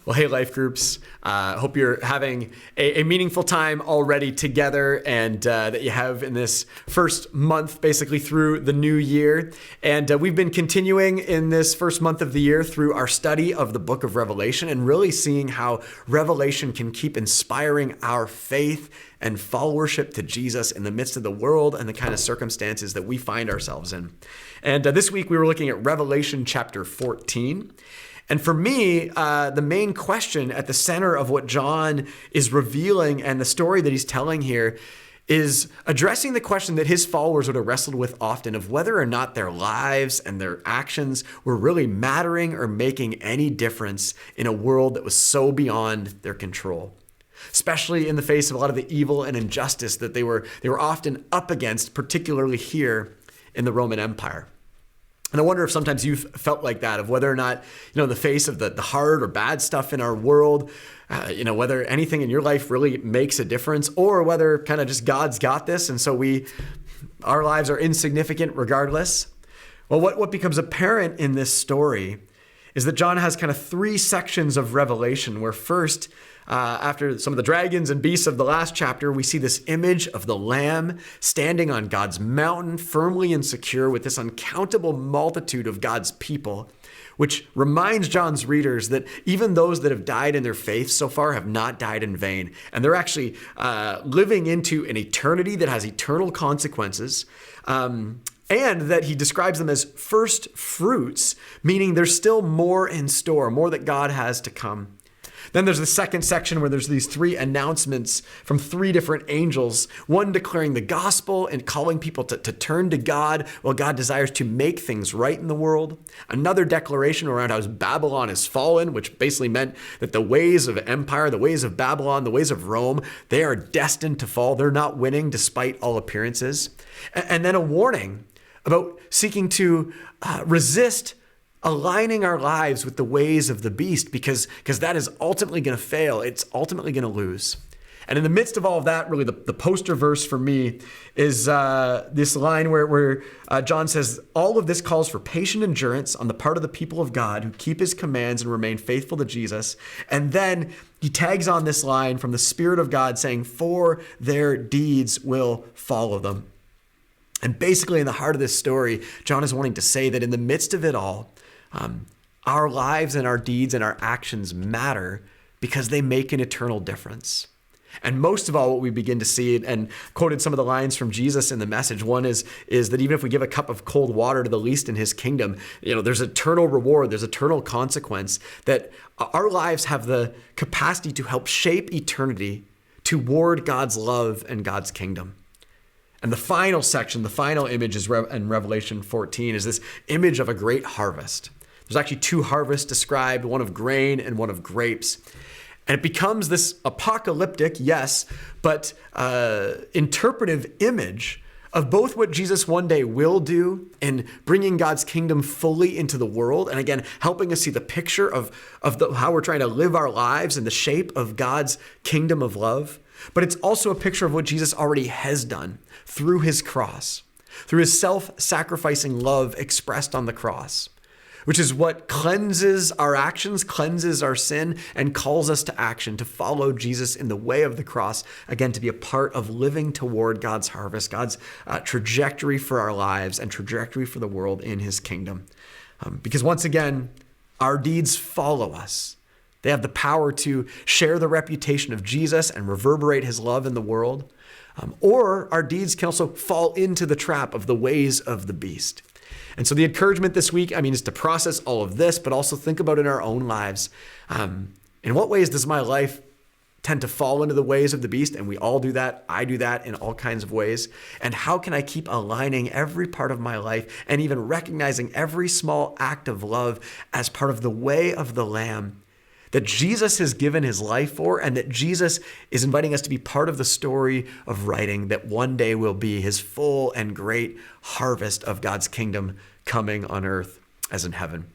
Well, hey, life groups. Hope you're having a meaningful time already together and that you have in this first month, basically through the new year. And we've been continuing in this first month of the year through our study of the book of Revelation and really seeing how Revelation can keep inspiring our faith and followership to Jesus in the midst of the world and the kind of circumstances that we find ourselves in. And this week we were looking at Revelation chapter 14. And for me, the main question at the center of what John is revealing and the story that he's telling here is addressing the question that his followers would have wrestled with often of whether or not their lives and their actions were really mattering or making any difference in a world that was so beyond their control, especially in the face of a lot of the evil and injustice that they were often up against, particularly here in the Roman Empire. And I wonder if sometimes you've felt like that, of whether or not, in the face of the hard or bad stuff in our world, whether anything in your life really makes a difference, or whether kind of just God's got this and so our lives are insignificant regardless. Well, what becomes apparent in this story is that John has kind of three sections of Revelation, where first, after some of the dragons and beasts of the last chapter, we see this image of the Lamb standing on God's mountain, firmly and secure with this uncountable multitude of God's people, which reminds John's readers that even those that have died in their faith so far have not died in vain. And they're actually living into an eternity that has eternal consequences. And that he describes them as first fruits, meaning there's still more in store, more that God has to come. Then there's the second section where there's these three announcements from three different angels, one declaring the gospel and calling people to turn to God while God desires to make things right in the world. Another declaration around how Babylon is fallen, which basically meant that the ways of empire, the ways of Babylon, the ways of Rome, they are destined to fall. They're not winning despite all appearances. And then a warning about seeking to resist aligning our lives with the ways of the beast, because that is ultimately going to fail. It's ultimately going to lose. And in the midst of all of that, really the poster verse for me is this line where John says, all of this calls for patient endurance on the part of the people of God who keep his commands and remain faithful to Jesus. And then he tags on this line from the Spirit of God saying, for their deeds will follow them. And basically in the heart of this story, John is wanting to say that in the midst of it all, our lives and our deeds and our actions matter because they make an eternal difference. And most of all, what we begin to see, and quoted some of the lines from Jesus in the message, one is that even if we give a cup of cold water to the least in his kingdom, there's eternal reward, there's eternal consequence, that our lives have the capacity to help shape eternity toward God's love and God's kingdom. And the final section, the final image is in Revelation 14, is this image of a great harvest. There's actually two harvests described, one of grain and one of grapes. And it becomes this apocalyptic, yes, but interpretive image of both what Jesus one day will do in bringing God's kingdom fully into the world, and again, helping us see the picture of how we're trying to live our lives in the shape of God's kingdom of love. But it's also a picture of what Jesus already has done through his cross, through his self-sacrificing love expressed on the cross, which is what cleanses our actions, cleanses our sin, and calls us to action, to follow Jesus in the way of the cross, again, to be a part of living toward God's harvest, God's trajectory for our lives and trajectory for the world in his kingdom. Because once again, our deeds follow us. They have the power to share the reputation of Jesus and reverberate his love in the world. Or our deeds can also fall into the trap of the ways of the beast. And so the encouragement this week, is to process all of this, but also think about in our own lives. In what ways does my life tend to fall into the ways of the beast? And we all do that. I do that in all kinds of ways. And how can I keep aligning every part of my life and even recognizing every small act of love as part of the way of the Lamb that Jesus has given his life for, and that Jesus is inviting us to be part of the story of writing that one day will be his full and great harvest of God's kingdom coming on earth as in heaven.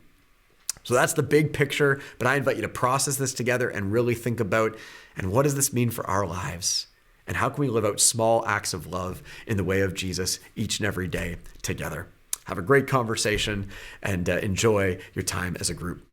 So that's the big picture, but I invite you to process this together and really think about, and what does this mean for our lives? And how can we live out small acts of love in the way of Jesus each and every day together? Have a great conversation and enjoy your time as a group.